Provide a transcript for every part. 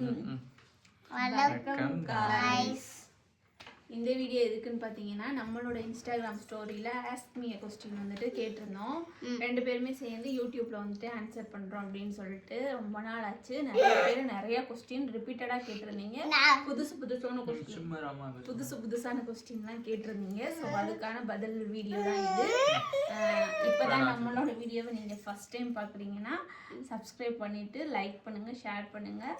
வணக்கம் गाइस. இந்த வீடியோ எதுக்குன்னு பார்த்தீங்கன்னா நம்மளோட இன்ஸ்டாகிராம் ஸ்டோரியில் ஆஸ்க் மீ a question வந்துட்டு கேட்டிருந்தோம். ரெண்டு பேருமே சேர்ந்து யூடியூப்ல வந்துட்டு ஆன்சர் பண்ணுறோம் அப்படின்னு சொல்லிட்டு ரொம்ப நாள் ஆச்சு. நிறைய பேர் நிறைய கொஸ்டின் ரிப்பீட்டடாக கேட்டிருந்தீங்க. புதுசான கொஸ்டின்லாம் கேட்டிருந்தீங்க. ஸோ அதுக்கான பதில் வீடியோ தான் இது. இப்போதான் நம்மளோட வீடியோவை நீங்கள் ஃபர்ஸ்ட் டைம் பார்க்குறீங்கன்னா சப்ஸ்கிரைப் பண்ணிவிட்டு லைக் பண்ணுங்கள், ஷேர் பண்ணுங்கள்.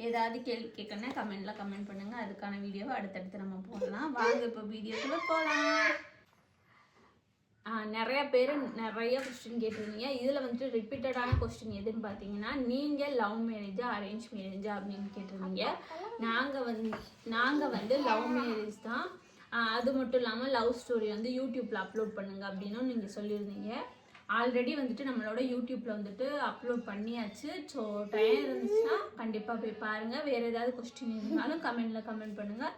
ஏதாவது கேள்வி கேட்கணும்னா கமெண்ட்ல கமெண்ட் பண்ணுங்க. அதுக்கான வீடியோவை அடுத்தடுத்து நம்ம போடலாம். வாங்க இப்போ வீடியோக்குள்ள போகலாம். நிறைய பேர் நிறைய கொஸ்டின் கேட்டிருந்தீங்க. இதில் வந்துட்டு ரிப்பீட்டடான கொஸ்டின் எதுன்னு பார்த்தீங்கன்னா, நீங்கள் லவ் மேரேஜா அரேஞ்ச் மேரேஜா அப்படின்னு கேட்டிருந்தீங்க. நாங்கள் வந்து லவ் மேரேஜ் தான். அது மட்டும் இல்லாமல் லவ் ஸ்டோரி வந்து யூடியூப்பில் அப்லோட் பண்ணுங்க அப்படின்னு நீங்கள் சொல்லியிருந்தீங்க. ஆல்ரெடி வந்துட்டு நம்மளோட யூடியூப்பில் வந்துட்டு அப்லோட் பண்ணியாச்சு. ஸோ டைம் இருந்துச்சுன்னா கண்டிப்பாக போய் பாருங்கள். வேறு ஏதாவது கொஸ்டின் இருந்தாலும் கமெண்டில் கமெண்ட் பண்ணுங்கள்.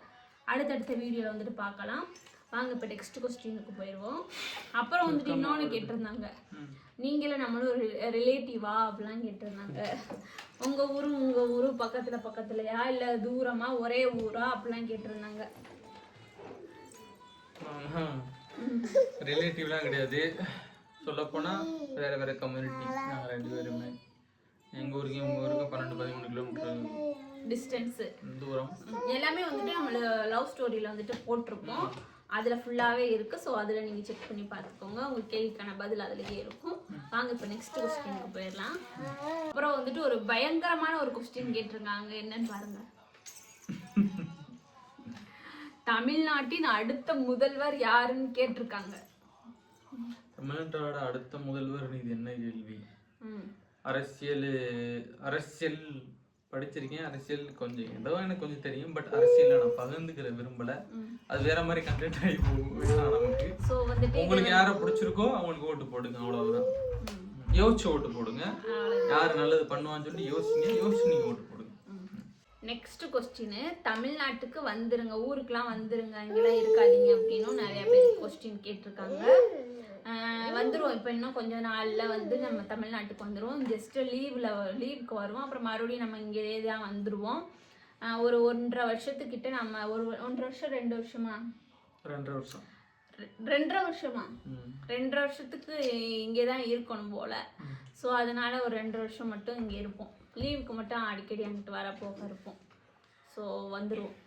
அடுத்தடுத்த வீடியோவில் வந்துட்டு பார்க்கலாம். வாங்க இப்போ நெக்ஸ்ட் கொஸ்டினுக்கு போயிடுவோம். அப்புறம் வந்துட்டு இன்னொன்று கேட்டிருந்தாங்க, நீங்களும் நம்மளும் ஒரு ரிலேட்டிவா அப்படிலாம் கேட்டிருந்தாங்க. உங்கள் ஊரும் பக்கத்துலையா இல்லை தூரமாக ஒரே ஊரா அப்படிலாம் கேட்டிருந்தாங்க. ரிலேட்டிவ்லாம் கிடையாது. சொல்லப்போனால் வேறு வேறு கம்யூனிட்டி. நாங்கள் ரெண்டு பேருமே எங்கள் ஊருக்கு உங்கள் ஊருக்கு 12-13 கிலோமீட்டர் டிஸ்டன்ஸு, தூரம். எல்லாமே வந்துட்டு நம்ம லவ் ஸ்டோரியில் வந்துட்டு போட்டிருப்போம். அதில் ஃபுல்லாகவே இருக்குது. ஸோ அதில் நீங்கள் செக் பண்ணி பார்த்துக்கோங்க. உங்களுக்கு கேள்விக்கான பதில் அதுலேயே இருக்கும். வாங்க இப்போ நெக்ஸ்ட் கொஸ்டினுக்கு போயிடலாம். அப்புறம் வந்துட்டு ஒரு பயங்கரமான ஒரு கொஸ்டின் கேட்டிருக்காங்க. என்னன்னு பாருங்கள். தமிழ்நாட்டின் அடுத்த முதல்வர் யாருன்னு கேட்டிருக்காங்க. தமிழ்நாட்டோட அடுத்த முதல்வர் இது என்ன கேள்வி? அரசியல் படிச்சிருக்கேன். அரசியல் கொஞ்சம் ஏதோ எனக்கு கொஞ்சம் தெரியும். பட் அரசியல் நான் பகிர்ந்துக்கிற விரும்பல. அது வேற மாதிரி கண்டென்ட் ஆகி போகும் நமக்கு. உங்களுக்கு யாரை பிடிச்சிருக்கோ அவங்களுக்கு ஓட்டு போடுங்க, அவ்வளவுதான். யோசிச்சு ஓட்டு போடுங்க. யாரு நல்லது பண்ணுவான்னு சொல்லி யோசிச்சு நீங்க ஓட்டு போடுங்க. நெக்ஸ்ட் கொஸ்டின், தமிழ்நாட்டுக்கு வந்துருங்க, ஊருக்குலாம் வந்துருங்க, இங்கெல்லாம் இருக்காதீங்க அப்படின்னு நிறைய பேர் கொஸ்டின் கேட்டிருக்காங்க. வந்துடுவோம். இப்போ இன்னும் கொஞ்சம் நாளில் வந்து நம்ம தமிழ்நாட்டுக்கு வந்துடுவோம். ஜஸ்ட்டு லீவுக்கு வருவோம். அப்புறம் மறுபடியும் நம்ம இங்கே தான் வந்துடுவோம். ஒரு 1.5 வருஷத்துக்கிட்ட நம்ம 1 வருஷம் 2 வருஷமா 2.5 வருஷம் 2.5 வருஷமா 2.5 வருஷத்துக்கு இங்கே தான் இருக்கணும் போல். ஸோ அதனால் ஒரு 2 வருஷம் மட்டும் இங்கே இருப்போம். லீவுக்கு மட்டும் அடிக்கடி அங்கிட்டு வர போக இருப்போம். ஸோ வந்துடுவோம்.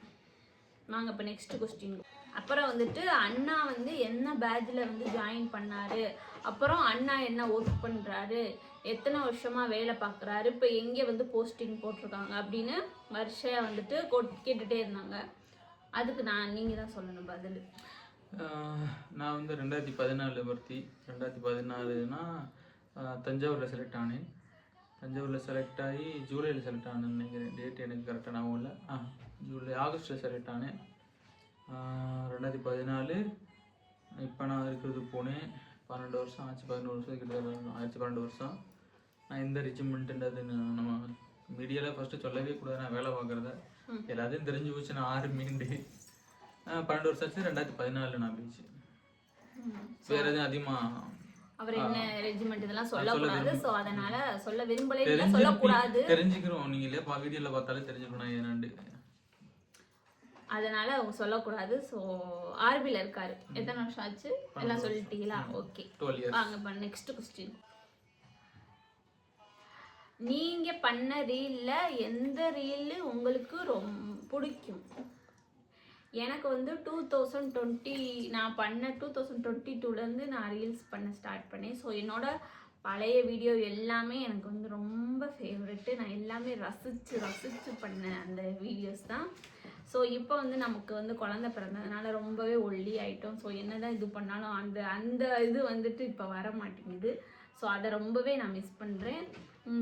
வாங்க இப்போ நெக்ஸ்ட் கொஸ்டின். அப்புறம் வந்துட்டு அண்ணா வந்து என்ன பேட்சில் வந்து ஜாயின் பண்ணாரு, அப்புறம் அண்ணா என்ன ஒர்க் பண்ணுறாரு, எத்தனை வருஷமாக வேலை பார்க்குறாரு, இப்போ எங்கே வந்து போஸ்டிங் போட்டிருக்காங்க அப்படின்னு வருஷம் வந்துட்டு கேட்டுகிட்டே இருந்தாங்க. அதுக்கு நீங்கள் தான் சொல்லணும் பதில். நான் வந்து 2014 பர்த்தி. 2014னா தஞ்சாவூரில் செலக்ட் ஆனேன். தஞ்சாவூரில் செலக்ட் ஆகி ஜூலையில் செலக்ட் ஆனேன்னு நினைக்கிறேன். டேட் எனக்கு கரெக்டாக நான் இல்லை. ஆகஸ்ட்டில் செலக்ட் ஆனேன் 2014. இப்போ நான் இருக்கிறது போனேன் 12 வருஷம் ஆச்சு. 11 வருஷம் கிட்ட ஆயிடுச்சு. 12 வருஷம். நான் எந்த ரிச்மெண்ட்டுன்றது நம்ம மீடியாவில் ஃபஸ்ட்டு சொல்லவே கூடாது. நான் வேலை பார்க்குறத எல்லாத்தையும் தெரிஞ்சு போச்சு. நான் ஆர்மிண்டு 12 வருஷம் ஆச்சு. 2014 நான் போயிடுச்சு. வேறு எதுவும் அதிகமாக அவர் என்ன ரெஜிமெண்ட் இதெல்லாம் சொல்லக்கூடாது. ஸோ அதனால சொல்ல விரும்பலை, சொல்லக்கூடாது. தெரிஞ்சுக்கிறோம். நீங்கள் இல்லையா வீடியோவில் பார்த்தாலே தெரிஞ்சுக்கணும் ஏன்னாண்டு. அதனால அவங்க சொல்லக்கூடாது. ஸோ ஆர்பியில் இருக்காரு. எத்தனை வருஷம் ஆச்சு எல்லாம் சொல்லிட்டீங்களா? ஓகே, வாங்க இப்போ நெக்ஸ்ட் கொஸ்டின். நீங்க பண்ண ரீல்ல எந்த ரீல் உங்களுக்கு ரொம்ப பிடிக்கும்? எனக்கு வந்து 2020 நான் பண்ண 2022லேருந்து நான் ரீல்ஸ் பண்ண ஸ்டார்ட் பண்ணேன். ஸோ என்னோட பழைய வீடியோ எல்லாமே எனக்கு வந்து ரொம்ப ஃபேவரெட்டு. நான் எல்லாமே ரசித்து பண்ண அந்த வீடியோஸ் தான். ஸோ இப்போ வந்து நமக்கு வந்து குழந்தை பிறந்ததுனால ரொம்பவே ஒல்லி ஆகிட்டோம். ஸோ என்ன தான் இது பண்ணாலும் அந்த இது வந்துட்டு இப்போ வர மாட்டேங்குது. ஸோ அதை ரொம்பவே நான் மிஸ் பண்ணுறேன்.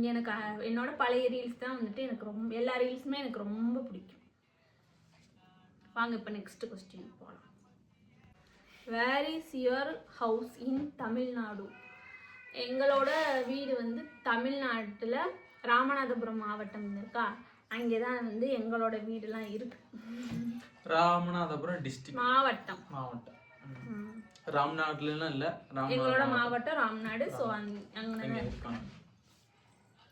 எனக்கு என்னோட பழைய ரீல்ஸ் தான் வந்துட்டு எனக்கு எல்லா ரீல்ஸுமே எனக்கு ரொம்ப பிடிக்கும். வாங்க இப்போ நெக்ஸ்ட் கொஸ்டின் போகலாம். Where is your house in Tamil Nadu? எங்களோட வீடு வந்து தமிழ்நாட்டில் ராமநாதபுரம் மாவட்டம் இருக்கா, அங்கே தான் வந்து எங்களோட வீடுலாம் இருக்கு. ராமநாதபுரம் டிஸ்ட்ரிக்ட் மாவட்டம். ராம்நாடுலாம் இல்லை, எங்களோட மாவட்டம் ராம்நாடு. ஸோ அங்கே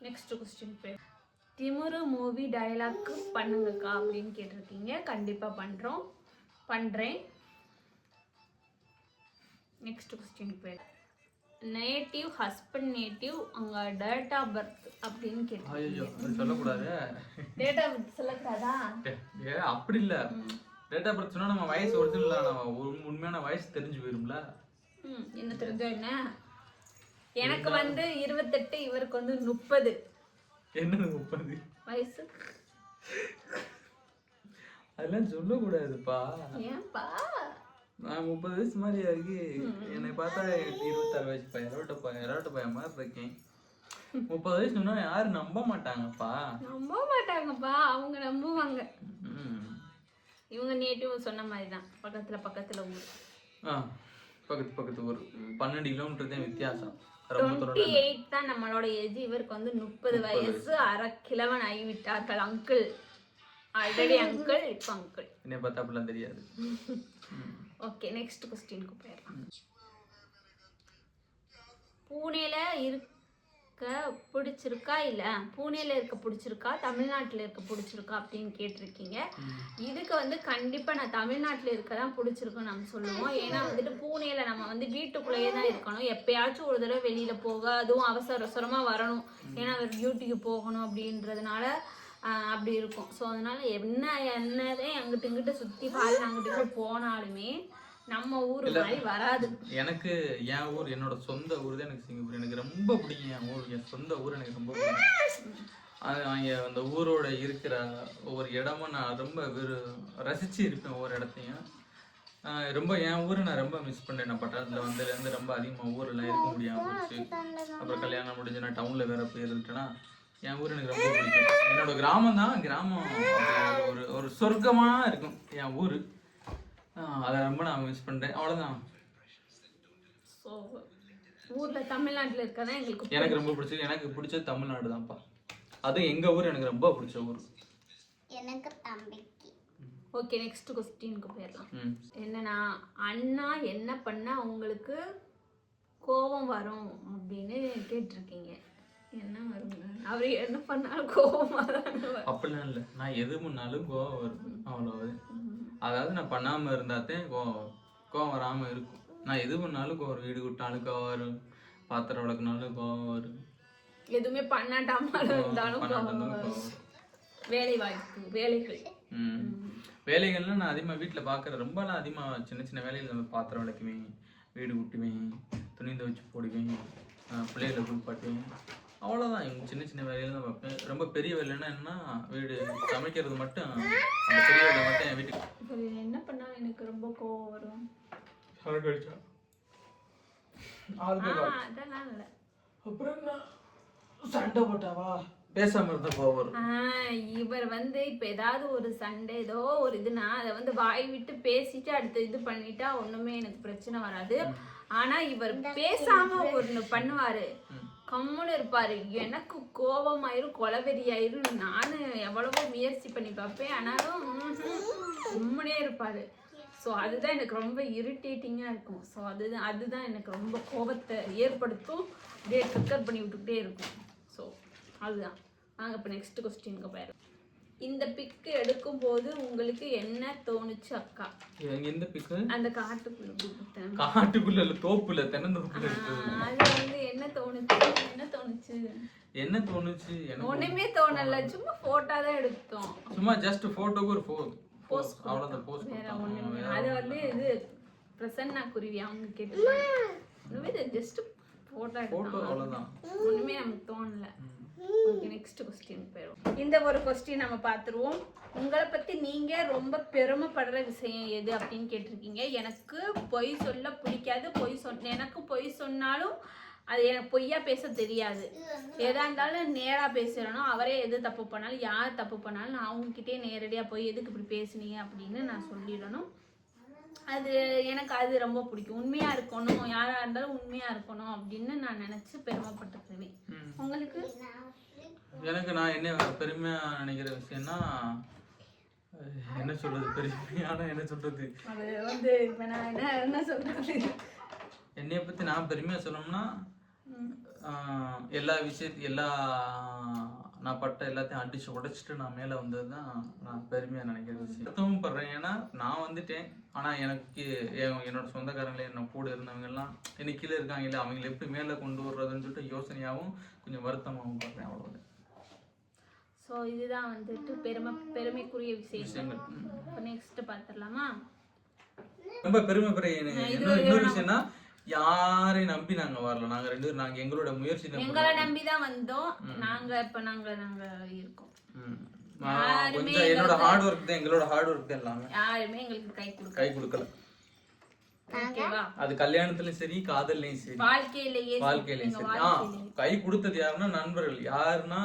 நெக்ஸ்ட் கொஸ்டின். திமிரு மூவி டயலாக் பண்ணுங்கக்கா அப்படின்னு கேட்டிருக்கீங்க. கண்டிப்பாக பண்ணுறேன். நெக்ஸ்ட் கொஸ்டின் பேர் நேட்டிவ் ஹஸ்பண்ட் நேட்டிவ் அங்கே டேட் ஆஃப் பர்த் அப்படின்னு கேட்டிருக்கீங்க. சொல்லக்கூடாது. டேட் ஆஃப் பர்த் சொல்லக்கூடாதா? அப்படி இல்லை, டேட் ஆஃப் பர்த் சொன்னால் நம்ம வயசு ஒரிஜினல் நம்ம உண்மையான வயசு தெரிஞ்சு போயிரும்ல. என்ன தெரிஞ்சோ என்ன? எனக்கு வந்து 28, இவருக்கு வந்து 30. என்ன 30 வயசு? அதெல்லாம் சொல்லக்கூடாதுப்பா. ஏன்பா? நான் 30 வயசு மாதிரியா இருக்கு. என்னை பார்த்தா 26 வயசு எரோட்ட பையன் மாதிரி இருக்கேன். 30 வயசு சொன்னா யாரும் நம்ப மாட்டாங்கப்பா. அவங்க நம்புவாங்க. இவங்க நேட்டிவ் சொன்ன மாதிரி தான், பக்கத்துல ஊர். பக்கத்து ஊர். 12 கிலோமீட்டர் தான் வித்தியாசம். 28 தான் நம்மளோட ஏஜ். இவருக்கு வந்து 30 வயசு. அரை கிழவன் ஆகிவிட்டார்கள் அங்கிள். ஆல்ரெடி அங்கிள், இப்போ அங்கிள். என்னை பார்த்தா அப்படிலாம் தெரியாது. ஓகே, நெக்ஸ்ட் கொஸ்டினுக்கு போயிடலாம். பூனேல இருக்க பிடிச்சிருக்கா இல்லை பூனேல இருக்க பிடிச்சிருக்கா தமிழ்நாட்டில் இருக்க பிடிச்சிருக்கா அப்படின்னு கேட்டிருக்கீங்க. இதுக்கு வந்து கண்டிப்பாக நான் தமிழ்நாட்டில் இருக்க தான் பிடிச்சிருக்குன்னு நம்ம சொல்லுவோம். ஏன்னா வந்துட்டு பூனேல நம்ம வந்து வீட்டுக்குள்ளேயே தான் இருக்கணும். எப்பயாச்சும் ஒரு தடவை வெளியில் போக, அதுவும் அவசரமாக வரணும், ஏன்னா அவர் டியூட்டிக்கு போகணும் அப்படின்றதுனால அப்படி இருக்கும். ஸோ அதனால என்னதே அங்கிட்டு இங்கிட்ட சுற்றி பால் அங்கிட்டு போனாலுமே நம்ம ஊர் மாதிரி வராது. எனக்கு என் ஊர், என்னோட சொந்த ஊர் தான் எனக்கு சிங்கப்பூர். எனக்கு ரொம்ப பிடிக்கும் என் ஊர். என் சொந்த ஊர் எனக்கு ரொம்ப பிடிக்கும். அங்கே அந்த ஊரோட இருக்கிற ஒவ்வொரு இடமும் நான் ரொம்ப ரசிச்சு இருப்பேன். ஒவ்வொரு இடத்தையும் ரொம்ப என் ஊரை நான் ரொம்ப மிஸ் பண்ணேன். நான் பட்டணத்தில் வந்ததுலேருந்து ரொம்ப அதிகமாக ஊரெல்லாம் இருக்க முடியாமல் போச்சு. அப்புறம் கல்யாணம் முடிஞ்சு நான் டவுனில் வேற போயிருந்துட்டேன்னா என் ஊர் எனக்கு ரொம்ப பிடிக்கும். என்னோட கிராமம் தான். கிராமம் ஒரு சொர்க்கமாக இருக்கும் என் ஊர். அதை ரொம்ப நான் மிஸ் பண்ணுறேன். அவ்வளோதான். ஸோ ஊரில் தமிழ்நாட்டில் இருக்கதான் எனக்கு ரொம்ப பிடிச்சது. எனக்கு பிடிச்சது தமிழ்நாடு தான்ப்பா. அதுவும் எங்கள் ஊர் எனக்கு ரொம்ப பிடிச்ச ஊர். எனக்கு தம்பிக்கு. ஓகே, நெக்ஸ்ட் கொஸ்டினுக்கு போயிடலாம். என்னன்னா, அண்ணா என்ன பண்ணா உங்களுக்கு கோபம் வரும் அப்படின்னு கேட்டிருக்கீங்க. என்ன வருங்க? அவர் என்ன பண்ணாலும் கோபமாக தான். அப்படிலாம் இல்லை, நான் எது பண்ணாலும் கோபம் வரும், அவ்வளோ. அதாவது நான் பண்ணாமல் இருந்தாத்தான் கோவம் வராமல் இருக்கும். நான் எது பண்ணாலும் கோவம், வீடு விட்டாலும் கோவம் வரும், பாத்திரம் விளக்குனாலும் கோவம் வரும், எதுவுமே பண்ணாட்டாமல் இருந்தாலும் கோவம் வரும். வேலை வாய்ப்பு, வேலைகள்லாம் நான் அதிகமாக வீட்டில் பார்க்குறேன். ரொம்பலாம் அதிகமாக சின்ன சின்ன வேலைகள் நம்ம பாத்திரம் விளக்குவேன், வீடு விட்டுவேன், துணி துவைச்சு போடுவேன், பிள்ளைகளை குளிப்பாட்டுவேன், அவ்வளோதான். இவங்க சின்ன சின்ன வேலையில தான் பார்ப்பேன். ரொம்ப பெரிய வேலைன்னா என்னன்னா வீடு சமைக்கிறது மட்டும், அந்த பெரிய வேலை மட்டும் என் வீட்டுக்கு. என்ன பண்ணாலும் எனக்கு ரொம்ப கோவம் வரும். அதெல்லாம் இல்லை. அப்புறம் என்ன சண்டை போட்டாவா பேசாம இருந்தா கோவம் வரும். இவர் வந்து இப்போ ஏதாவது ஒரு சண்டை ஏதோ ஒரு இதுனா அதை வந்து வாய் விட்டு பேசிட்டு அடுத்து இது பண்ணிட்டா ஒன்றுமே எனக்கு பிரச்சனை வராது. ஆனால் இவர் பேசாம ஒன்று பண்ணுவார், கம்முன்னு இருப்பாரு. எனக்கு கோபமாயிரும், கொலவெறியாயிரும். நானும் எவ்வளவோ முயற்சி பண்ணி பார்ப்பேன், ஆனாலும் கம்முனே இருப்பாரு. ஸோ அதுதான் எனக்கு ரொம்ப இரிட்டேட்டிங்காக இருக்கும். ஸோ அதுதான் எனக்கு ரொம்ப கோபத்தை ஏற்படுத்தும், அப்படியே ட்ரிக்கர் பண்ணி விட்டுக்கிட்டே இருக்கும். ஸோ அதுதான். நாங்கள் இப்போ நெக்ஸ்ட் கொஸ்டினுக்கு போயிடலாம். இந்த பிக்கு எடுக்கும்போது உங்களுக்கு என்ன தோணுச்சு அக்கா? எந்த பிக்கு? அந்த காட்டுக்குள்ள இல்ல தோப்புல தென்னந்தோப்புல அது வந்து என்ன தோணுச்சு? என்ன தோணுச்சு? ஒண்ணுமே தோணல, சும்மா போட்டோ தான் எடுத்தோம். சும்மா ஜஸ்ட் போட்டோக்கு ஒரு போஸ்ட், அவ்வளவுதான். போஸ்ட் வேற ஒண்ணுமே. அது வந்து இது பிரசன்னா குருவி அவங்க கேட்டாங்க, ஜஸ்ட் போட்டோ எடுத்தோம், அவ்வளவுதான். ஒண்ணுமே நமக்கு தோணல. ஓகே, நெக்ஸ்ட் கொஸ்டின் போயிடும். இந்த ஒரு கொஸ்டின் நம்ம பார்த்துருவோம். உங்களை பற்றி நீங்கள் ரொம்ப பெருமைப்படுற விஷயம் எது அப்படின்னு கேட்டிருக்கீங்க. எனக்கு பொய் சொல்ல பிடிக்காது. எனக்கு பொய் சொன்னாலும் அது எனக்கு பொய்யா பேச தெரியாது. எதா இருந்தாலும் நேராக பேசுகிறனோ, அவரே எது தப்பு பண்ணாலும், யார் தப்பு பண்ணாலும் நான் அவங்ககிட்டே நேரடியாக போய் எதுக்கு இப்படி பேசுனீங்க அப்படின்னு நான் சொல்லிடணும். எனக்கு அது ரொம்ப பிடிக்கும். உண்மையாக இருக்கணும், யாராக இருந்தாலும் உண்மையாக இருக்கணும் அப்படின்னு நான் நினச்சி பெருமைப்பட்டுக்குவேன். உங்களுக்கு? எனக்கு நான் என்ன பெருமையாக நினைக்கிற விஷயம்னா, என்ன சொல்றது, பெருமையான என்ன சொல்றது, அது வந்து இப்போ நான் என்ன சொல்றது, என்னைய பற்றி நான் பெருமையாக சொல்லணும்னா எல்லா நான் பட்ட எல்லாத்தையும் அடிச்சு உடைச்சிட்டு நான் மேலே வந்தது தான் நான் பெருமையாக நினைக்கிற விஷயம். வருத்தமும் படுறேன். ஏன்னா நான் வந்துட்டேன், ஆனால் எனக்கு என்னோட சொந்தக்காரங்களே என்ன கூட இருந்தவங்கெல்லாம் எனக்கு கீழே இருக்காங்க இல்லை, அவங்களை எப்படி மேலே கொண்டு வர்றதுன்னு சொல்லிட்டு யோசனையாகவும் கொஞ்சம் வருத்தமாகவும் படுறேன். அவ்வளோதான். ஸோ இதுதான் வந்துட்டு பெருமைக்குரிய விஷயங்கள். இப்போ நெக்ஸ்ட் பார்த்துடலாமா? ரொம்ப பெருமைப்படுற இன்னொரு விஷயம்னா, யாரையும் நம்பி நாங்க வரல. நாங்க 2 பேரும் நாங்க எங்களோட முயற்சி எங்களை நம்பி தான் வந்தோம். நாங்க இருக்கோம். கொஞ்சம் என்னோட ஹார்ட் ஒர்க் தான், எங்களோட ஹார்ட் ஒர்க் தான் எல்லாமே. யாருமே எங்களுக்கு கை கொடுக்கல. ஓகேவா? அது கல்யாணத்துலயும் சரி, காதல்லையும் சரி, வாழ்க்கையிலயும் சரி. கை கொடுத்தது யாருன்னா நண்பர்கள். யாருன்னா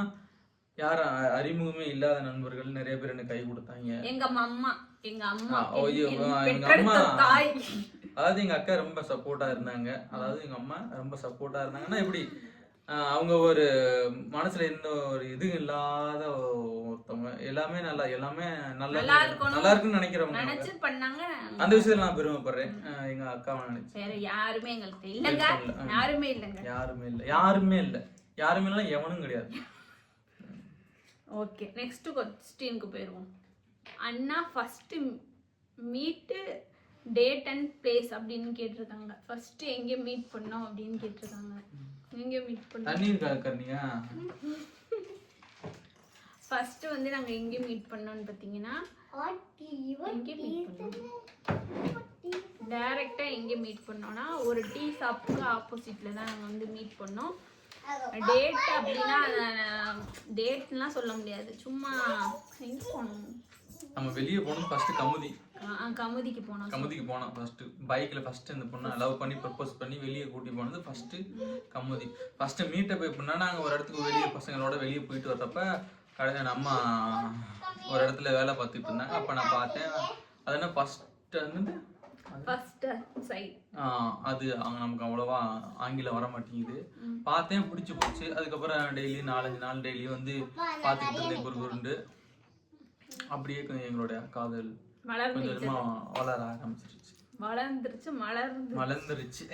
அறிமுகமே இல்லாத நண்பர்கள் நிறைய பேர் எனக்கு கை கொடுத்தாங்க. எங்க அம்மா அதாவது எங்க அக்கா ரொம்ப சப்போர்ட்டா இருந்தாங்க. அதாவது எங்க அம்மா ரொம்ப சப்போர்ட்டா இருந்தாங்கன்னா எப்படி, அவங்க ஒரு மனசுல எந்த ஒரு இது இல்லாத ஒருத்தவங்க. எல்லாமே நல்லா இருக்குன்னு நினைக்கிறவங்க. அந்த விஷயத்துல நான் பெருமைப்படுறேன். எங்க அக்காவை நினைச்சு யாருமே இல்ல எவனும் கிடையாது. ஓகே, நெக்ஸ்ட் क्वेश्चनக்கு போயிடுவோம். அண்ணா first meet date and place அப்படின்னு கேட்டிருக்காங்க. ஃபர்ஸ்ட் எங்க மீட் பண்ணோம் அப்படின்னு கேட்டிருக்காங்க. எங்க மீட் பண்ணோம்? தண்ணீர் கலக்கறீங்க. ஃபர்ஸ்ட் வந்து நாங்க எங்க மீட் பண்ணோம்னு பாத்தீங்கன்னா, டைரக்டா எங்க மீட் பண்ணோம்னா ஒரு டீ ஷாப்புக்கு ஆப்போசிட்ல தான் நாங்க வந்து மீட் பண்ணோம். டேட் அப்படின்னா டேட்லாம் சொல்ல முடியாது, சும்மா எங்க போனோம், நம்ம வெளியே போனோம். ஃபர்ஸ்ட் கமுதிக்கு போனோம். ஃபர்ஸ்ட் பைக்ல ஃபர்ஸ்ட் இந்த பொண்ணு லவ் பண்ணி ப்ரப்போஸ் பண்ணி வெளியே கூட்டி போனது ஃபர்ஸ்ட் கமுதி. ஃபர்ஸ்ட் மீட்டப் பண்ணா நாங்க ஒரு இடத்துக்கு வெளியே பசங்களோட வெளியே போயிட்டு வர்றப்ப கடைசியில் நம்ம ஒரு இடத்துல வேலை பார்த்துட்டு இருந்தாங்க. அப்ப நான் பார்த்தேன். அது என்ன ஃபர்ஸ்ட் வந்து அது அங்க நமக்கு அவ்வளவா ஆங்கிலம் வர மாட்டேங்குது. பார்த்தேன், பிடிச்சி போச்சு. அதுக்கப்புறம் டெய்லி 4-5 நாள் டெய்லி வந்து பார்த்துக்கிட்டு இருந்தேன் குறுகுண்டு. அப்படியே எங்களுடைய காதல் கொஞ்சமா வளர ஆரம்பிச்சிருச்சு. மலர்ந்துருச்சு.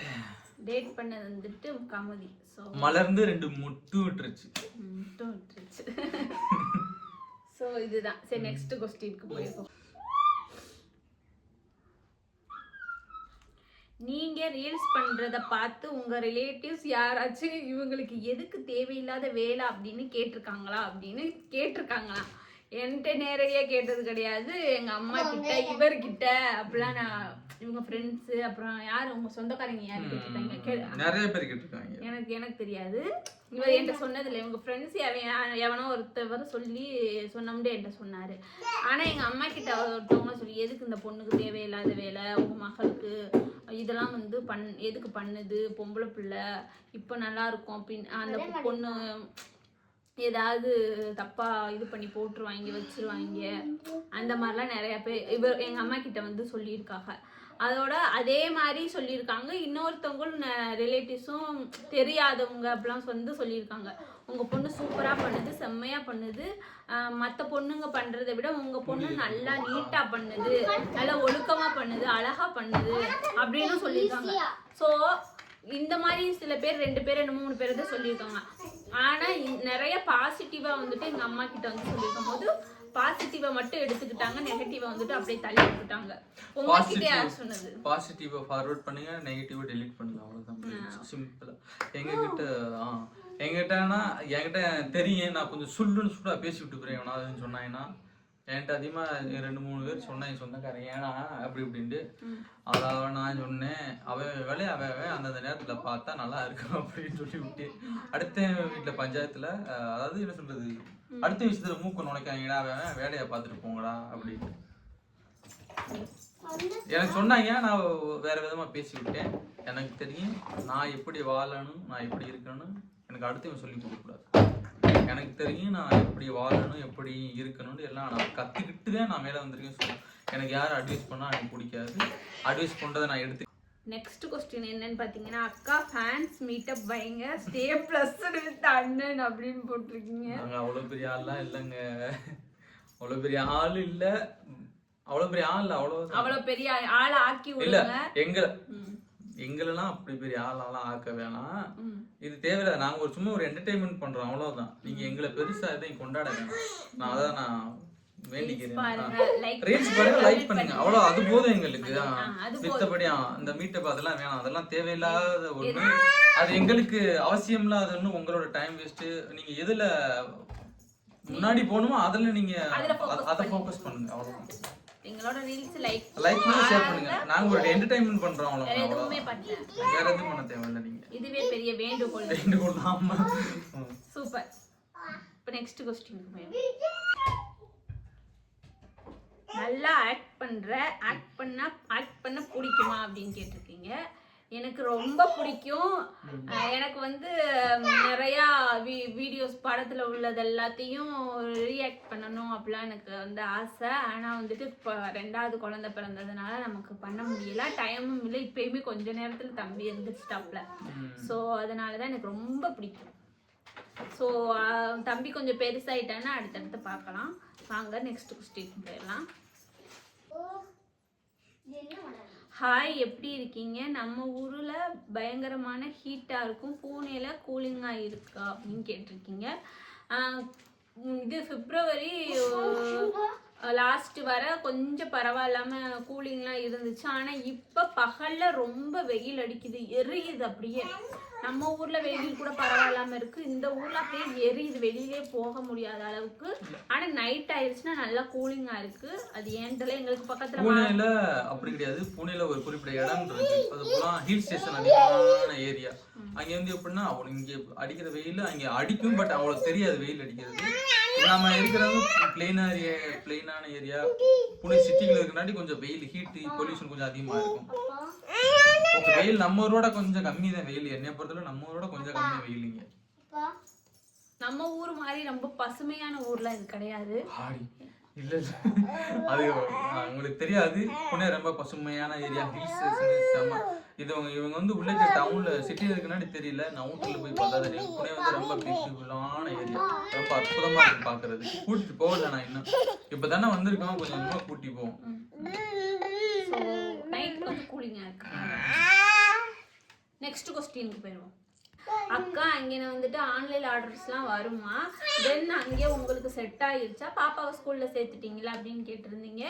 டேட் பண்ணது வந்துட்டு கமுதி. சோ மலர்ந்து 2 முட்டு விட்டுருச்சு. சோ இதுதான். சரி, நெக்ஸ்ட் क्वेश्चनக்கு போயிடுவோம். நீங்க ரீல்ஸ் பண்றத பார்த்து உங்க ரிலேட்டிவ்ஸ் யாராச்சும் இவங்களுக்கு எதுக்கு தேவையில்லாத வேலை அப்படின்னு கேட்டிருக்காங்களா? என்கிட்ட நேரடியா கேட்டது கிடையாது. எங்க அம்மா கிட்ட, இவர்கிட்ட அப்படிலாம் நான் இவங்க ஃப்ரெண்ட்ஸ் அப்புறம் யார் உங்க சொந்தக்காரங்க யாரு கேட்டிருக்காங்க? நிறைய பேர் கேட்டிருக்காங்க. எனக்கு தெரியாது. இவர் என்கிட்ட சொன்னதில்லை. இவங்க ஃப்ரெண்ட்ஸ் எவனோ ஒருத்தவர் சொல்லி சொன்னோம்னு என்கிட்ட சொன்னாரு. ஆனா எங்க அம்மா கிட்ட ஒருத்தவங்க சொல்லி, எதுக்கு இந்த பொண்ணுக்கு தேவையில்லாத வேலை, உங்க மகளுக்கு இதெல்லாம் வந்து எதுக்கு பண்ணுது, பொம்பளை பிள்ளை இப்ப நல்லா இருக்கும் அப்படின்னு அந்த பொண்ணு ஏதாவது தப்பா இது பண்ணி போட்டுருவாங்க, வச்சிருவாங்க, அந்த மாதிரிலாம் நிறைய பேர் எங்க அம்மா கிட்ட வந்து சொல்லியிருக்காங்க. அதோட அதே மாதிரி சொல்லியிருக்காங்க இன்னொருத்தவங்களும் ரிலேட்டிவ்ஸும் தெரியாதவங்க அப்படிலாம் வந்து சொல்லியிருக்காங்க. உங்க பொண்ணு சூப்பரா பண்ணுது, செம்மையா பண்ணுது, மற்ற பொண்ணுங்க பண்றதை விட உங்க பொண்ணு நல்லா நீட்டா பண்ணுது, நல்லா ஒழுக்கமா பண்ணுது, அழகா பண்ணுது அப்படின்னு சொல்லியிருக்காங்க. ஸோ இந்த மாதிரி சில பேர் 2 பேர் 3 பேர் தான் சொல்லியிருக்காங்க. ஆனா நிறைய பாசிட்டிவா வந்துட்டு எங்க அம்மா கிட்ட வந்து சொல்லியிருக்கும் போது பாசிட்டிவா மட்டும் எடுத்துக்கிட்டாங்க, நெகட்டிவா வந்துட்டு அப்படியே தள்ளி விட்டுட்டாங்க. உங்ககிட்ட யார் சொன்னது? பாசிட்டிவா ஃபார்வர்ட் பண்ணுங்க, நெகட்டிவா டெலீட் பண்ணுங்க, அவ்வளவுதான். சிம்பிளா. என்கிட்ட தெரியும், நான் கொஞ்சம் சுல்லா பேசி விட்டு போறேன். அதுன்னு சொன்னாங்கன்னா என்கிட்ட அதிகமா 2-3 பேர் சொன்னாங்க சொந்தக்காரன், ஏன்னா அப்படி இப்படின்ட்டு. அதாவது நான் சொன்னேன், அவன் வேலையை அவன் அந்தந்த நேரத்துல பார்த்தா நல்லா இருக்கும் அப்படின்னு சொல்லி விட்டு, அடுத்த வீட்டுல பஞ்சாயத்துல அதாவது என்ன சொல்றது, அடுத்த விஷயத்துல மூக்க நுழைக்காங்கடா, அவன் வேலையை பார்த்துட்டு போங்கடா அப்படின்னு எனக்கு சொன்னாங்க. நான் வேற விதமா பேசி விட்டேன். எனக்கு தெரியும் நான் எப்படி வாழணும், நான் எப்படி இருக்கணும், எனக்கு அடுத்தவன் சொல்லி கொடுக்கக்கூடாது. எனக்கு தெரியும் நான் எப்படி வாழணும், எப்படி இருக்கணும்னு எல்லாம் நான் கற்றுக்கிட்டு தான் நான் மேலே வந்திருக்கேன். சொல்லுவேன், எனக்கு யாரும் அட்வைஸ் பண்ணால் எனக்கு பிடிக்காது. அட்வைஸ் பண்ணுறதை நான் எடுத்து. நெக்ஸ்ட் क्वेश्चन என்னன்னு பார்த்தீங்கன்னா, அக்கா ஃபேன்ஸ் மீட்டப் வைங்க, ஸ்டே ப்ளஸ் வித் அண்ணன் அப்படின்னு போட்டிருக்கீங்க. நாங்கள் அவ்வளோ பெரிய ஆள்லாம் இல்லைங்க, அவ்வளோ பெரிய ஆள் இல்லை, அவ்வளோ பெரிய ஆள் இல்லை, அவ்வளோ பெரிய ஆள் ஆக்கி விடுங்க. எங்க எங்களெல்லாம் அப்படி பெரிய ஆளாலாம் ஆக்க வேணாம். ம். இது தேவையில்ல. நாங்க ஒரு சும்மா ஒரு என்டர்டைன்மெண்ட் பண்றோம், அவ்வளவுதான். நீங்க எங்களை பெருசா எதையும் கொண்டாட வேணாம். நான் வேண்டிக்கிறேன். பாருங்க, லைக் ரீல்ஸ் பாருங்க, லைக் பண்ணுங்க, அவ்வளோ. அது போதும் எங்களுக்கு. அது மித்தபடி இந்த மீட்டப் அதெல்லாம் வேணாம். அதெல்லாம் தேவையில்லாத ஒண்ணு. அது எங்களுக்கு அவசியம் இல்லாத ஒண்ணு. உங்களோட டைம் வேஸ்ட். நீங்க எதுல முன்னாடி போகணுமோ அதுல நீங்க அதை ஃபோக்கஸ் பண்ணுங்க, அவ்வளவுதான். எங்களோட ரீல்ஸ் லைக் பண்ணி ஷேர் பண்ணுங்க. நாங்க ஒரு என்டர்டைன்மெண்ட் பண்றோம், வேற அவ்வளவுதான். எதுவுமே பண்ணல. வேற எதுவும் பண்ண தேவையில்லை. நீங்க இதுவே பெரிய வேண்டுகோள். ஆமா. சூப்பர். இப்போ நெக்ஸ்ட் क्वेश्चन நல்லா ஆக்ட் பண்ண பிடிக்குமா அப்படின்னு கேட்டிருக்கீங்க. எனக்கு ரொம்ப பிடிக்கும். எனக்கு வந்து நிறையா வீடியோஸ் படத்தில் உள்ளது எல்லாத்தையும் ரியாக்ட் பண்ணணும் அப்படிலாம் எனக்கு வந்து ஆசை. ஆனால் வந்துட்டு இப்போ 2வது குழந்தை பிறந்ததுனால நமக்கு பண்ண முடியல, டைமும் இல்லை. இப்போயுமே கொஞ்ச நேரத்தில் தம்பி எழுந்திரிச்சிட்டாப்ல. ஸோ அதனால தான் எனக்கு ரொம்ப பிடிக்கும். ஸோ தம்பி கொஞ்சம் பெருசாயிட்டான்னா அடுத்தடுத்து பார்க்கலாம். வாங்க நெக்ஸ்ட் क्वेश्चन போயிடலாம். ஹாய், எப்படி இருக்கீங்க? நம்ம ஊரில் பயங்கரமான ஹீட்டாக இருக்கும், பூனேல கூலிங்காக இருக்கா அப்படின்னு கேட்டிருக்கீங்க. இது பிப்ரவரி லாஸ்ட் வர கொஞ்சம் பரவாயில்லாமல் கூலிங்லாம் இருந்துச்சு. ஆனால் இப்போ பகலில் ரொம்ப வெயில் அடிக்குது, எரியுது அப்படியே. நம்ம ஊரில் வெயில் கூட பரவாயில்லாமல் இருக்குது, இந்த ஊரில் அப்படியே எரியுது, வெளியிலே போக முடியாத அளவுக்கு. ஆனால் நைட் ஆயிடுச்சுன்னா நல்லா கூலிங்காக இருக்குது. அது ஏன்டல எங்களுக்கு பக்கத்தில் பூனேல அப்படி கிடையாது. பூனேல ஒரு குறிப்பிட்ட இடம் இருக்கு, அது போலாம் ஹில் ஸ்டேஷன் அதிகமான ஏரியா. அங்கே வந்து எப்படின்னா அவனுக்கு இங்கே அடிக்கிற வெயில் அங்கே அடிக்கும், பட் அவங்களுக்கு தெரியாது வெயில் அடிக்கிறது. நம்ம இருக்கிறது பிளெயினான ஏரியா. புனே சிட்டிக்குள்ள இருக்கனாடி கொஞ்சம் வெயில், ஹீட், பொல்யூஷன் கொஞ்சம் அதிகமா இருக்கும். வெயில் நம்ம ஊரோட கொஞ்சம் கம்மி தான் வெயில். என்னைய பொறுத்தவரை நம்ம ஊரோட கொஞ்சம் கம்மி வெயில் இங்க. நம்ம ஊர் மாதிரி ரொம்ப பசுமையான ஊர்ல இது கிடையாது. இல்ல அது உங்களுக்கு தெரியாது. புனே ரொம்ப பசுமையான ஏரியா, ஹில் ஸ்டேஷன். இது இவங்க வந்து உள்ள டவுன்ல சிட்டில இருக்கனாடி தெரியல. நான் அவுட்டர்ல போய் பார்த்தா தெரியும். புனே வந்து ரொம்ப பியூட்டிஃபுல்லான ஏரியா, ரொம்ப அற்புதமா இருக்கு பாக்குறது. கூட்டிட்டு போகல நான் இன்னும், இப்பதானே வந்திருக்கோம், கொஞ்சம் கொஞ்சமா கூட்டி போவோம். நைட் கொஞ்சம் கூலிங்கா இருக்கு. நெக்ஸ்ட் क्वेश्चन போயிடுவோம். அக்கா, அங்கே வந்துட்டு ஆன்லைன் ஆர்டர்ஸ்லாம் வருமா? தென் அங்கே உங்களுக்கு செட் ஆகிருச்சா? பாப்பாவை ஸ்கூலில் சேர்த்துட்டீங்களா அப்படின்னு கேட்டிருந்தீங்க.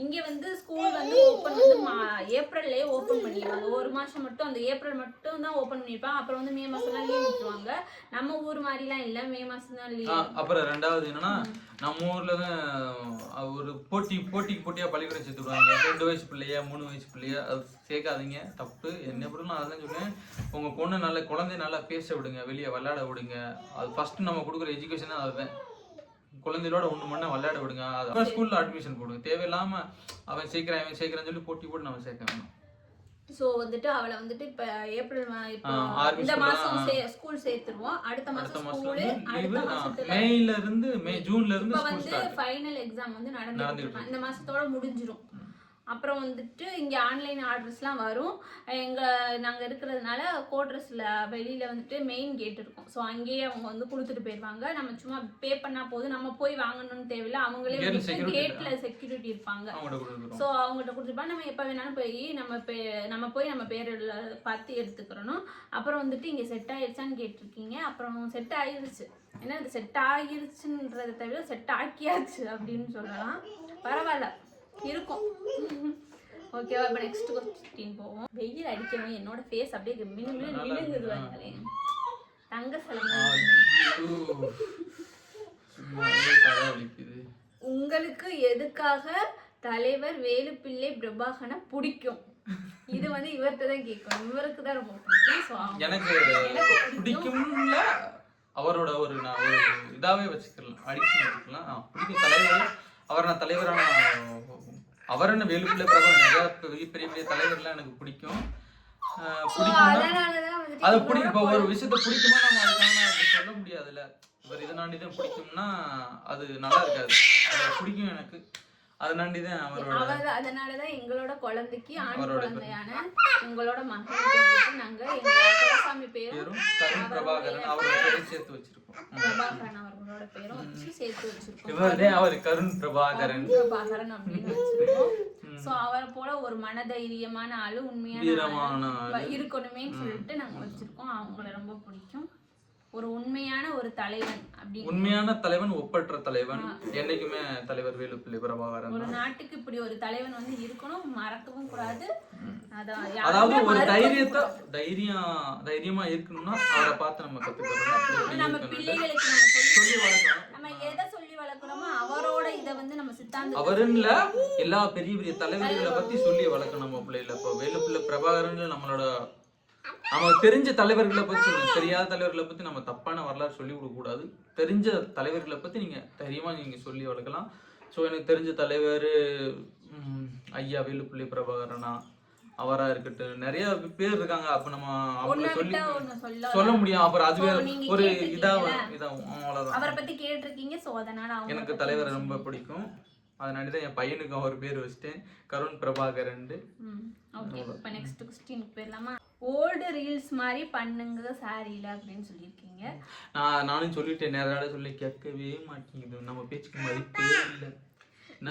இங்கே வந்து ஸ்கூல் வந்து ஓப்பன் வந்து ஏப்ரல்லே ஓப்பன் பண்ணிடுவாங்க. ஒரு மாதம் மட்டும், அந்த ஏப்ரல் மட்டும் தான் ஓப்பன் பண்ணியிருப்பாங்க. அப்புறம் வந்து மே மாதம்லாம் லீவ் விட்டுருவாங்க. நம்ம ஊர் மாதிரிலாம் இல்லை, மே மாதம் தான் லீவ். அப்புறம் 2வது என்னன்னா, நம்ம ஊர்ல தான் ஒரு போட்டியா பள்ளிக்கூடம் சேர்த்து விடுவாங்க. 2 வயசு பிள்ளையா 3 வயசு பிள்ளையா அது சேர்க்காதீங்க, தப்பு. என்ன பண்ணணும் அதான் சொல்லுவேன். உங்க பொண்ணு நல்ல குழந்தைய நல்லா பேச விடுங்க, வெளியே விளையாட விடுங்க. அது ஃபர்ஸ்ட் நம்ம கொடுக்குற எஜுகேஷன் அதுதான். குழந்தையோட ஒண்ணு மண்ணா விளையாட விடுங்க. அது ஸ்கூல்ல அட்மிஷன் போடுங்க. தேவையில்லாம அவன் சேர்க்கிறான்னு சொல்லி போட்டி போட்டு நம்ம சேர்க்க வேணும். ஸோ வந்துட்டு அவளை வந்துட்டு இப்போ ஏப்ரல் இந்த மாதம் ஸ்கூல் சேர்த்துருவோம். அடுத்த மாதம் ஸ்கூலு, அடுத்த மாதத்துல ஜூன்ல இருந்து இப்போ வந்து ஃபைனல் எக்ஸாம் வந்து நடந்துட்டு இருக்கு. இந்த மாதத்தோட முடிஞ்சிடும். அப்புறம் வந்துட்டு இங்கே ஆன்லைன் ஆர்டர்ஸ்லாம் வரும். நாங்கள் இருக்கிறதுனால கோட்ரஸில் வெளியில் வந்துட்டு மெயின் கேட் இருக்கும். ஸோ அங்கேயே அவங்க வந்து கொடுத்துட்டு போயிடுவாங்க. நம்ம சும்மா பே பண்ணால் போதும், நம்ம போய் வாங்கணும்னு தேவையில்லை. அவங்களே வந்துட்டு கேட்டில் செக்யூரிட்டி இருப்பாங்க. ஸோ அவங்கள்ட்ட கொடுத்துருப்பாங்க. நம்ம எப்போ வேணாலும் போய் நம்ம பேர் பார்த்து எடுத்துக்கிறணும். அப்புறம் வந்துட்டு இங்கே செட் ஆயிடுச்சான்னு கேட்டிருக்கீங்க. அப்புறம் செட் ஆகிருச்சு. ஏன்னா இது செட் ஆகிருச்சுன்றதை தவிர செட் ஆக்கியாச்சு அப்படின்னு சொல்லலாம். பரவாயில்ல, இருக்கும். ஓகேவா? இப்போ நெக்ஸ்ட் क्वेश्चन போவோம். வெயில் அடிக்கவும் என்னோட ஃபேஸ் அப்படியே மினுங்குது. தங்க உங்களுக்கு எதுக்காக தலைவர் வேலுப்பிள்ளை பிரபாகரனை பிடிக்கும்? இது வந்து இவர்கிட்ட தான் கேட்கணும். இவருக்கு தான் ரொம்ப பிடிக்கும். எனக்கு பிடிக்கும்ல, அவரோட ஒரு நான் ஒரு இதாவே வச்சுக்கலாம், அடிக்ஷன் வச்சுக்கலாம். பிடிக்கும் தலைவர். அவர் நான் தலைவரான அவர் என்ன வேலுப்பிள்ளை பிரபாகரன் நிறைய பெரிய பெரிய தலைவர்லாம் எனக்கு பிடிக்கும். அது பிடிக்கும். இப்போ ஒரு விஷயத்த பிடிக்குமா நம்ம அதுக்கான சொல்ல முடியாதுல்ல. இவர் இதனாண்டிதான் பிடிக்கும்னா அது நல்லா இருக்காது. பிடிக்கும் எனக்கு, அதனாண்டிதான் அதனாலதான் எங்களோட குழந்தைக்கு ஆண் குழந்தையான உங்களோட மகனுக்கு நாங்க எங்க குலசாமி பேரும் கருண் பிரபாகரன் அவரோட பேரை சேர்த்து வச்சிருக்கோம். பிரபாகரன் அவர்களோட பேரும் வச்சு சேர்த்து வச்சிருக்கோம். இவரே அவர் கருண் பிரபாகரன் அப்படின்னு வச்சிருக்கோம். சோ அவரை போல ஒரு மனதைரியமான ஆளு, உண்மையான வீரமான ஆளு இருக்கணுமேன்னு சொல்லிட்டு நாங்க வச்சிருக்கோம். அவங்கள ரொம்ப பிடிக்கும். ஒரு உண்மையான ஒரு தலைவன் அப்படின்னு. உண்மையான தலைவன், ஒப்பற்ற தலைவன், என்னைக்குமே தலைவர் வேலுப்பிள்ளை பிரபாகரன். ஒரு நாட்டுக்கு இப்படி ஒரு தலைவன் வந்து இருக்கணும், மறக்கவும் கூடாது. அதாவது ஒரு தைரியமா இருக்கணும்னா அவரை பார்த்து நம்ம கத்துக்கிறோம். நம்ம பிள்ளைகளுக்கு நம்ம எதை சொல்லி வளர்க்கிறோமோ அவரோட இதை வந்து நம்ம சித்தாந்தம் அவருன்னு எல்லா பெரிய பெரிய தலைவர்களை பத்தி சொல்லி வளர்க்கணும் நம்ம பிள்ளைல. இப்போ வேலுப்பிள்ளை பிரபாகரன் நம்மளோட நமக்கு தெரிஞ்ச தலைவர்களை பத்தி சொல்லணும். தெரியாத தலைவர்களை பத்தி நம்ம தப்பான வரலாறு சொல்லி கொடுக்க கூடாது. தெரிஞ்ச தலைவர்களை பத்தி நீங்க தைரியமா நீங்க சொல்லி வளர்க்கலாம். ஸோ எனக்கு தெரிஞ்ச தலைவர் ஐயா வேலுப்பிள்ளை பிரபாகரனா அவரா இருக்கட்டும், நிறைய பேர் இருக்காங்க. அப்ப நம்ம அவங்களை சொல்ல முடியும். அப்புறம் அதுவே ஒரு இதாகும் அவ்வளவுதான். அவரை பத்தி கேட்டிருக்கீங்க. சோ அதனால எனக்கு தலைவரை ரொம்ப பிடிக்கும். அதனாலதான் என் பையனுக்கு அவர் பேர் வச்சிட்டேன், கருண் பிரபாகரன். ஓகே, இப்போ நெக்ஸ்ட் क्वेश्चन போயிடலாமா? ஓல்டு ரீல்ஸ் மாதிரி பண்ணுங்க சாரியில அப்படின்னு சொல்லியிருக்கீங்க. நானும் சொல்லிட்டேன், நேராட சொல்லி கேட்கவே மாட்டேங்குது. நம்ம பேச்சுக்கு மதிப்பே இல்லை.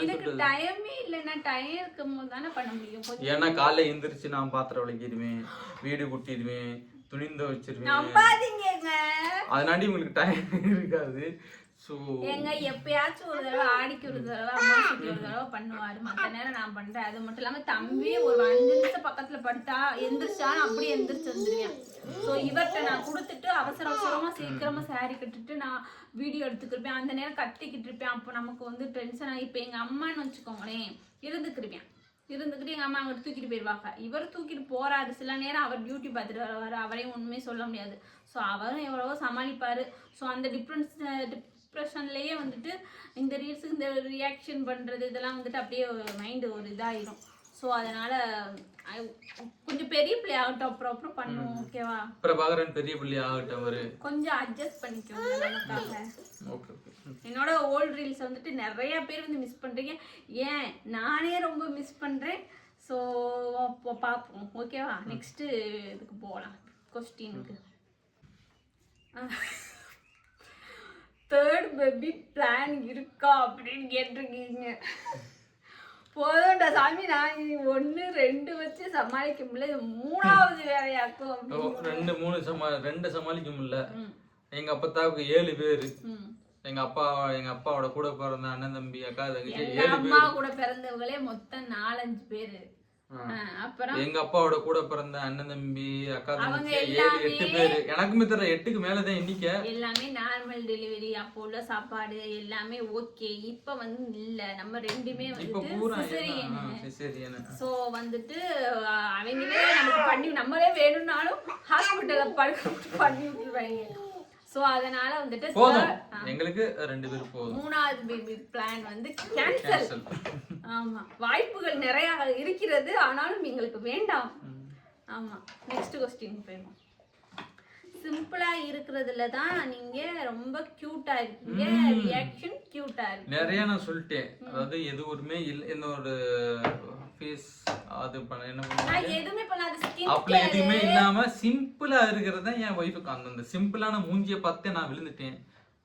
எனக்கு டைமே இல்லைன்னா டைம் இருக்கும்போது தானே பண்ண முடியும். ஏன்னா காலைல எந்திரிச்சு நான் பாத்திரம் விளக்கிடுவேன், வீடு குட்டிடுவேன், துணிந்த வச்சிருவேன். நம்பாதீங்க, அதனாடி உங்களுக்கு டைம் இருக்காது. எங்க எப்பயாச்சும் ஒரு தடவை, ஆடிக்கு ஒரு தடவை, அம்மாவுக்கு ஒரு தடவை பண்ணுவாரு. மற்ற நேரம் நான் பண்றேன். அது மட்டும் இல்லாம தம்பி ஒரு 5 நிமிஷம் பக்கத்துல படுத்தா எந்திரிச்சாலும் அப்படியே எந்திரிச்சு வந்துருவேன். ஸோ இவர்கிட்ட நான் கொடுத்துட்டு அவசர அவசரமா சீக்கிரமா சாரி கட்டிட்டு நான் வீடியோ எடுத்துக்கிருப்பேன். அந்த நேரம் கட்டிக்கிட்டு இருப்பேன். அப்போ நமக்கு வந்து டென்ஷன் ஆகி, இப்போ எங்க அம்மான்னு வச்சுக்கோங்களேன், இருந்துக்கிருப்பேன். இருந்துக்கிட்டு எங்க அம்மா அங்கிட்டு தூக்கிட்டு போயிடுவாங்க. இவர் தூக்கிட்டு போறாரு. சில நேரம் அவர் டியூட்டி பார்த்துட்டு வருவாரு. அவரையும் ஒண்ணுமே சொல்ல முடியாது. ஸோ அவரும் எவ்வளவோ சமாளிப்பாரு. ஸோ அந்த டிப்ரெஷன்லேயே வந்துட்டு இந்த ரீல்ஸுக்கு இந்த ரியாக்ஷன் பண்ணுறது இதெல்லாம் வந்துட்டு அப்படியே மைண்டு ஒரு இதாகிடும். ஸோ அதனால கொஞ்சம் பெரிய பிள்ளை ஆகட்டும், அப்புறம் பண்ணுவோம். ஓகேவா? பிரபாகரன் பெரிய பிள்ளை ஆகட்டும், அவரு கொஞ்சம் அட்ஜஸ்ட் பண்ணிக்கோங்க நமக்காக. என்னோட ஓல்டு ரீல்ஸ் வந்துட்டு நிறைய பேர் வந்து மிஸ் பண்றீங்க. ஏன் நானே ரொம்ப மிஸ் பண்றேன். ஸோ பார்ப்போம். ஓகேவா? நெக்ஸ்ட் இதுக்கு போகலாம், கொஸ்டினுக்கு. தேர்ட் பேபி பிளான் இருக்கா அப்படின்னு கேட்டிருக்கீங்க. போதும்டா சாமி, நான் 1 2 வச்சு சமாளிக்க முடியல, 3வது வேலையாக்கும். 2 சமாளிக்க முடியல. எங்க அப்பத்தாவுக்கு 7 பேரு. எங்க அப்பாவோட கூட பிறந்த அண்ணன் தம்பி அக்கா தங்கச்சி 7 பேர். அம்மா கூட பிறந்தவங்களே மொத்தம் 4-5 பேரு. அப்புறம் எங்க அப்பாவோட கூட பிறந்த அண்ணன் தம்பி அக்கா தங்கச்சி 7-8 பேரு. எனக்குமே தெரியல, 8க்கு மேலதான் எண்ணிக்கை. எல்லாமே நார்மல் டெலிவரி. அப்போ உள்ள சாப்பாடு எல்லாமே ஓகே. இப்ப வந்து இல்ல, நம்ம ரெண்டுமே வந்து சிசேரியன். சோ வந்துட்டு அவங்களே நமக்கு பண்ணி, நம்மளே வேணும்னாலும் ஹாஸ்பிட்டல்ல பண்ணி விட்டுருவாங்க. சோ அதனால வந்துட்டு எங்களுக்கு 2 பேர் போதும். 3வது பேபி பிளான் வந்து கேன்சல். ஆமா, வாய்ப்புகள் நிறைய இருக்கிறது, ஆனாலும் எங்களுக்கு வேண்டாம். ஆமா, நெக்ஸ்ட் क्वेश्चन போயிடும். சிம்பிளா இருக்கிறதுல தான் நீங்க ரொம்ப கியூட்டா இருக்கீங்க. ரியாக்ஷன் கியூட்டா இருக்கு. நிறைய நான் சொல்லிட்டேன். அதாவது எதுவுமே இல்ல, என்ன ஒரு ஃபேஸ் அது பண்ண என்ன பண்ண எதுவுமே பண்ணாத, ஸ்கின் அப்படி எதுவுமே இல்லாம சிம்பிளா இருக்கிறது என் வைஃபுக்கு. அந்த சிம்பிளான மூஞ்சிய பார்த்தே நான் விழுந்துட்டேன்.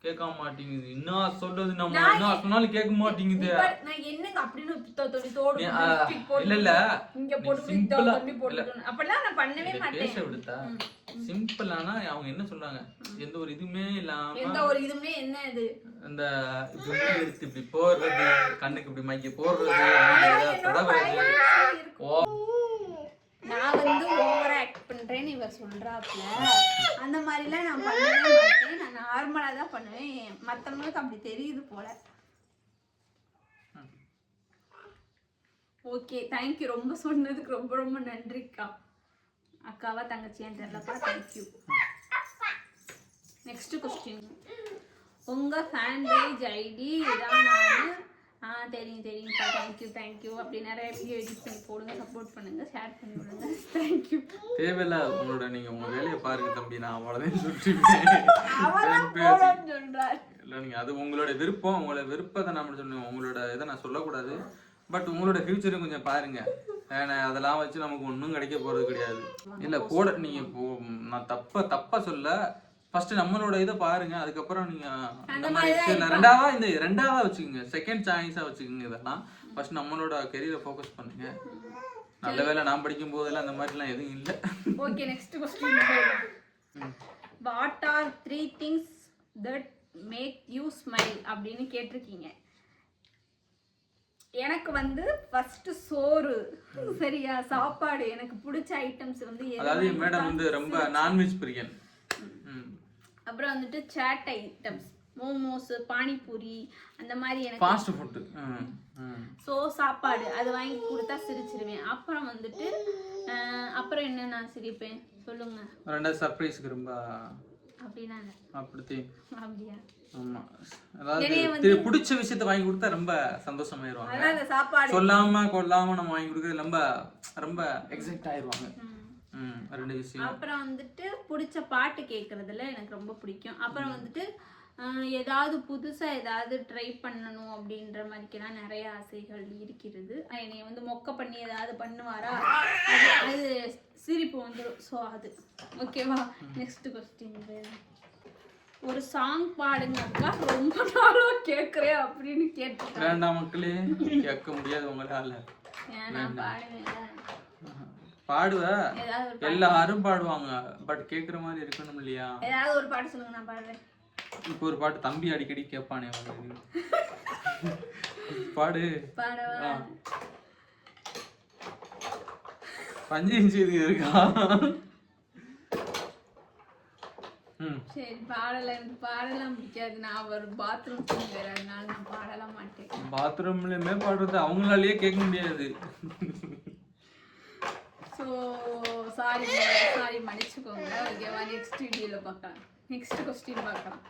கேட்க மாட்டேங்குது. இன்னும் சொல்றது நம்ம என்ன சொன்னாலும் கேட்க மாட்டேங்குது. நான் என்னங்க அப்படின்னு தோடு இல்ல இல்ல இங்க போட்டு தோடு போட்டு அப்பலாம் நான் பண்ணவே மாட்டேன். பேச விடுதா சிம்பிளானா அவங்க என்ன சொல்றாங்க, எந்த ஒரு இதுமே இல்லாம, எந்த ஒரு இதுமே என்ன இது அந்த இப்படி போடுறது, கண்ணுக்கு இப்படி மைக்க போடுறது, நான் வந்து ஓவரா ஆக்ட் பண்றேன்னு இவர் சொல்றாப்ல. அந்த மாதிரிலாம் நான் பண்ணவே மாட்டேன். நான் நார்மலா தான் பண்ணுவேன். மத்தவங்களுக்கு அப்படி தெரியுது போல. Okay, thank you. ரொம்ப சொன்னதுக்கு ரொம்ப ரொம்ப நன்றிக்கா. அக்காவா தங்கச்சியான்னு தெரியலப்பா. தேங்க்யூ. Next question. உங்க ஃபேன் பேஜ் ஐடி இதான். நான் தெரியும்ப்பா. தேங்க்யூ. அப்படி நிறைய வீடியோ எடிட் பண்ணி போடுங்க, சப்போர்ட் பண்ணுங்க, ஷேர் பண்ணி விடுங்க. தேங்க்யூ. தேவையில்ல உங்களோட, நீங்க உங்க வேலையை பாருங்க தம்பி, நான் அவ்வளவுதான் சொல்றேன். இல்ல நீங்க அது உங்களோட விருப்பம், உங்களோட விருப்பத்தை நான் சொன்னேன். உங்களோட இதை நான் சொல்லக்கூடாது. பட் உங்களோட ஃபியூச்சரும் கொஞ்சம் பாருங்க. அதெல்லாம் வச்சு நமக்கு ஒன்றும் கிடைக்க போறது கிடையாது. இல்ல போட நீங்க நான் தப்பா சொல்ல, ஃபர்ஸ்ட் நம்மளோட இதை பாருங்க, அதுக்கப்புறம் நீங்க அந்த நம்ம மாதிரி தான் ரெண்டாவதா வச்சுக்கோங்க, செகண்ட் சாய்ஸா வச்சுக்கோங்க. இதெல்லாம் ஃபர்ஸ்ட் நம்மளோட கெரியரை ஃபோக்கஸ் பண்ணுங்க. நல்ல வேளை நான் படிக்கும் போதெல்லாம் அந்த மாதிரிலாம் எதுவும் இல்லை. Okay, next question. What are 3 things that make you smile அப்படின்னு கேட்டிருக்கீங்க. எனக்கு வந்து ஃபர்ஸ்ட் சோறு, சரியா, சாப்பாடு, எனக்கு பிடிச்ச ஐட்டம்ஸ் வந்து அதாவது மேடம் வந்து ரொம்ப நான்வெஜ் பிரியன். அப்புறம் வந்துட்டு சாட் ஐட்டம்ஸ், மோமோஸ், பானிபூரி, அந்த மாதிரி எனக்கு ஃபாஸ்ட் ஃபுட். ஸோ சாப்பாடு அது வாங்கி கொடுத்தா சிரிச்சிருவேன். அப்புறம் வந்துட்டு அப்புறம் என்ன நான் சிரிப்பேன் சொல்லுங்க. ரெண்டாவது சர்ப்ரைஸ்க்கு ரொம்ப அப்படின்னா அப்படியா? ஆமா, அதாவது பிடிச்ச விஷயத்தை வாங்கி கொடுத்தா ரொம்ப சந்தோஷமாயிருவாங்க. அதான் சாப்பாடு சொல்லாம கொள்ளாம நம்ம வாங்கி கொடுக்கறது ரொம்ப ரொம்ப எக்ஸைட் ஆயிருவாங்க. ரெண்டு விஷயம். அப்புறம் வந்துட்டு பிடிச்ச பாட்டு கேட்கறதுல எனக்கு ரொம்ப பிடிக்கும். அப்புறம் வந்துட்டு ஏதாவது புதுசா ஏதாவது ட்ரை பண்ணணும் அப்படின்ற மாதிரிக்கெல்லாம் நிறைய ஆசைகள் இருக்கிறது. என்னை வந்து மொக்க பண்ணி ஏதாவது பண்ணுவாரா, அது சிரிப்பு வந்துடும். ஸோ அது ஓகேவா. நெக்ஸ்ட் கொஸ்டின், ஒரு சாங் பாடுங்கக்கா, ரொம்ப நாளா கேட்குறேன் அப்படின்னு கேட்டு. வேண்டாம் மக்களே, கேட்க முடியாது உங்களால. நான் பாடுவேன், பாடுவ, எல்லாரும் பாடுவாங்க, பட் கேக்குற மாதிரி இருக்கணும் இல்லையா? ஏதாவது ஒரு பாட்டு சொல்லுங்க, நான் பாடுறேன். இப்போ ஒரு பாட்டு தம்பி அடிக்கடி கேட்பானே, பாடு. பாடவா? 5 இன்ச்சு இருக்கா? சரி, பாடலாம் பிடிக்காது. நான் ஒரு பாத்ரூம் சிங்கர், அதனால நான் பாடலாம் மாட்டேன். பாத்ரூம்லயுமே பாடுறது அவங்களாலேயே கேட்க முடியாது. ஸோ சாரி மன்னிச்சுக்கோங்க. ஓகேவா, நெக்ஸ்ட் வீடியோவில் பார்க்கலாம். நெக்ஸ்ட் கொஸ்டின் பார்க்கலாம்.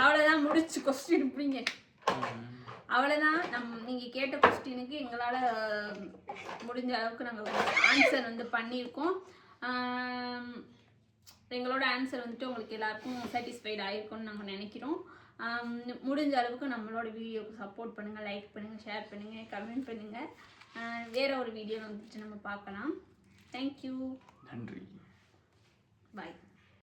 அவ்வளோதான், முடிச்சு கொஸ்டின் இப்படிங்க. அவ்வளோதான். நீங்கள் கேட்ட கொஸ்டினுக்கு எங்களால் முடிஞ்ச அளவுக்கு நாங்கள் ஆன்சர் வந்து பண்ணியிருக்கோம். எங்களோட ஆன்சர் வந்துட்டு உங்களுக்கு எல்லாருக்கும் சாட்டிஸ்ஃபைட் ஆகிருக்கும்னு நாங்கள் நினைக்கிறோம். முடிஞ்ச அளவுக்கு நம்மளோட வீடியோவுக்கு சப்போர்ட் பண்ணுங்கள், லைக் பண்ணுங்கள், ஷேர் பண்ணுங்கள், கமெண்ட் பண்ணுங்கள். வேறு ஒரு வீடியோவில் வந்துட்டு நம்ம பார்க்கலாம். தேங்க்யூ, நன்றி.